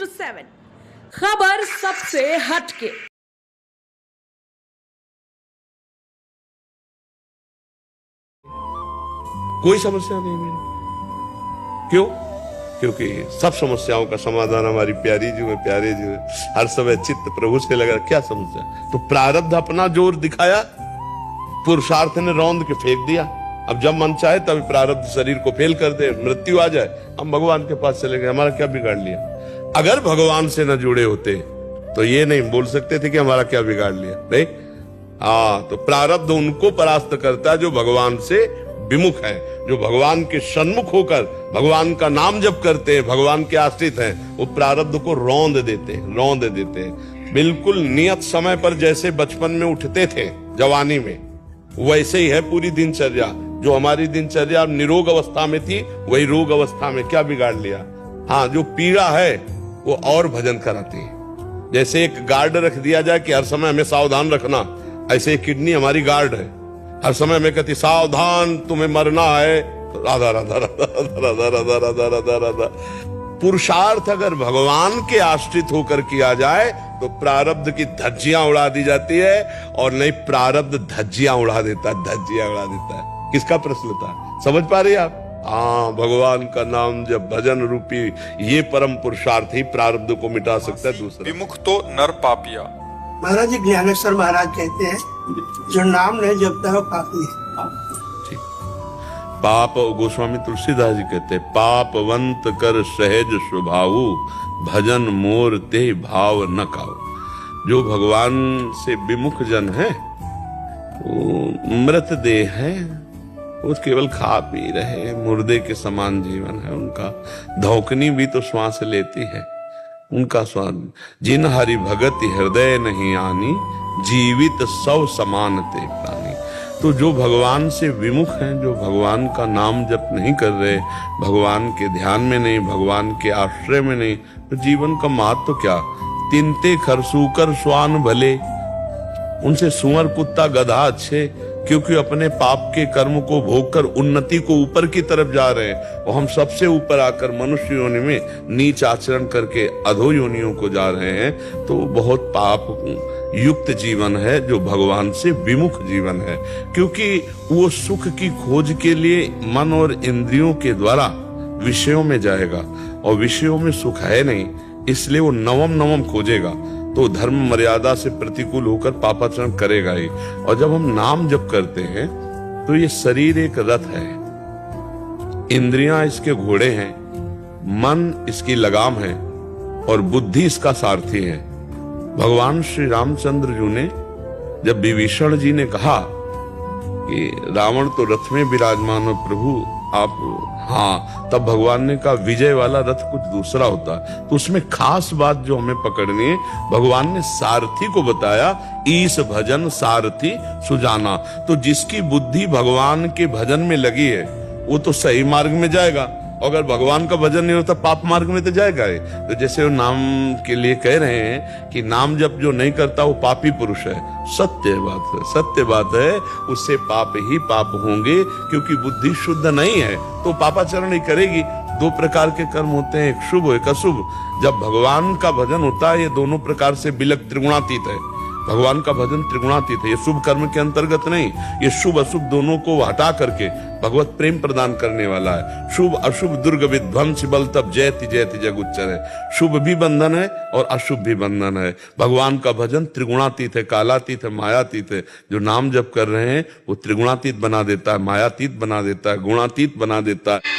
7 खबर सबसे हटके। कोई समस्या नहीं मेरी। क्यों? क्योंकि सब समस्याओं का समाधान हमारी प्यारी जी में, प्यारे जी में। हर समय चित्त प्रभु से लगा। क्या समस्या? तो प्रारब्ध अपना जोर दिखाया, पुरुषार्थ ने रौंद के फेंक दिया। अब जब मन चाहे तभी प्रारब्ध शरीर को फेल कर दे, मृत्यु आ जाए, हम भगवान के पास चले गए। हमारा क्या बिगाड़ लिया? अगर भगवान से न जुड़े होते तो ये नहीं बोल सकते थे कि हमारा क्या बिगाड़ लिया। नहीं, तो प्रारब्ध उनको परास्त करता है जो भगवान से विमुख है, जो भगवान के सन्मुख होकर भगवान का नाम जप करते हैं, भगवान के आश्रित हैं। वो प्रारब्ध को रौंद देते हैं। बिल्कुल नियत समय पर जैसे बचपन में उठते थे जवानी में, वैसे ही है पूरी दिनचर्या। जो हमारी दिनचर्या निरोग अवस्था में थी, वही रोग अवस्था में। क्या बिगाड़ लिया? हाँ, जो पीड़ा है वो और भजन कराती है। जैसे एक गार्ड रख दिया जाए कि हर समय हमें सावधान रखना, ऐसे किडनी हमारी गार्ड है। हर समय में कहती सावधान, तुम्हें मरना है। राधा राधा राधा राधा राधा राधा राधा राधा। पुरुषार्थ अगर भगवान के आश्रित होकर किया जाए तो प्रारब्ध की धज्जियां उड़ा दी जाती है, और नहीं प्रारब्ध धज्जियां उड़ा देता है। किसका प्रश्न था? समझ पा रहे आप? हाँ, भगवान का नाम जब भजन रूपी ये परम पुरुषार्थ ही प्रारब्ध को मिटा सकता है। दूसरा विमुख तो नर पापिया। महाराज जी ज्ञानेश्वर महाराज कहते हैं जो नाम नहीं जपता है पापी है। पाप, गोस्वामी तुलसीदास जी कहते हैं, पापवंत कर सहज स्वभाव, भजन मोर ते भाव न काओ। जो भगवान से विमुख जन है वो मृत देह है, वो केवल खा पी रहे, मुर्दे के समान जीवन है उनका। धौकनी भी तो श्वास लेती है उनका स्वाद। जिन हरि भगति हृदय नहीं आनी, जीवित सौ समान ते प्राणी। तो जो भगवान से विमुख हैं, जो भगवान का नाम जप नहीं कर रहे, भगवान के ध्यान में नहीं, भगवान के आश्रय में नहीं, तो जीवन का महत्व तो क्या? तिनते खरसूकर स्वान भले, उनसे सुअर कुत्ता गधा अच्छे, क्योंकि अपने पाप के कर्म को भोगकर उन्नति को ऊपर की तरफ जा रहे हैं। और हम सबसे ऊपर आकर मनुष्य योनि में नीच आचरण करके अधो योनियों को जा रहे हैं। तो बहुत पाप युक्त जीवन है जो भगवान से विमुख जीवन है, क्योंकि वो सुख की खोज के लिए मन और इंद्रियों के द्वारा विषयों में जाएगा, और विषयों में सुख है नहीं, इसलिए वो नवम खोजेगा। तो धर्म मर्यादा से प्रतिकूल होकर पापाचरण करेगा ही। और जब हम नाम जप करते हैं तो ये शरीर एक रथ है, इंद्रियां इसके घोड़े हैं, मन इसकी लगाम है, और बुद्धि इसका सारथी है। भगवान श्री रामचंद्र जी ने जब विभीषण जी ने कहा कि रावण तो रथ में विराजमान हो प्रभु आप, हाँ, तब भगवान ने कहा विजय वाला रथ कुछ दूसरा होता है। तो उसमें खास बात जो हमें पकड़नी है, भगवान ने सारथी को बताया, ईश भजन सारथी सुजाना। तो जिसकी बुद्धि भगवान के भजन में लगी है वो तो सही मार्ग में जाएगा, अगर भगवान का भजन नहीं होता पाप मार्ग में तो जाएगा ही। तो जैसे वो नाम के लिए कह रहे हैं कि नाम जप जो नहीं करता वो पापी पुरुष है, सत्य बात है, उससे पाप ही पाप होंगे, क्योंकि बुद्धि शुद्ध नहीं है तो पापाचरण ही करेगी। दो प्रकार के कर्म होते हैं, एक शुभ एक अशुभ। जब भगवान का भजन होता है ये दोनों प्रकार से बिलक त्रिगुणातीत है। भगवान का भजन त्रिगुणातीत है, ये शुभ कर्म के अंतर्गत नहीं, ये शुभ अशुभ दोनों को हटा करके भगवत प्रेम प्रदान करने वाला है। शुभ अशुभ दुर्ग विध्वंस बल तब जयति जयति जग उच्चर है। शुभ भी बंधन है और अशुभ भी बंधन है। भगवान का भजन त्रिगुणातीत है, कालातीत है, मायातीत है। जो नाम जप कर रहे हैं वो त्रिगुणातीत बना देता है, मायातीत बना देता है, गुणातीत बना देता है।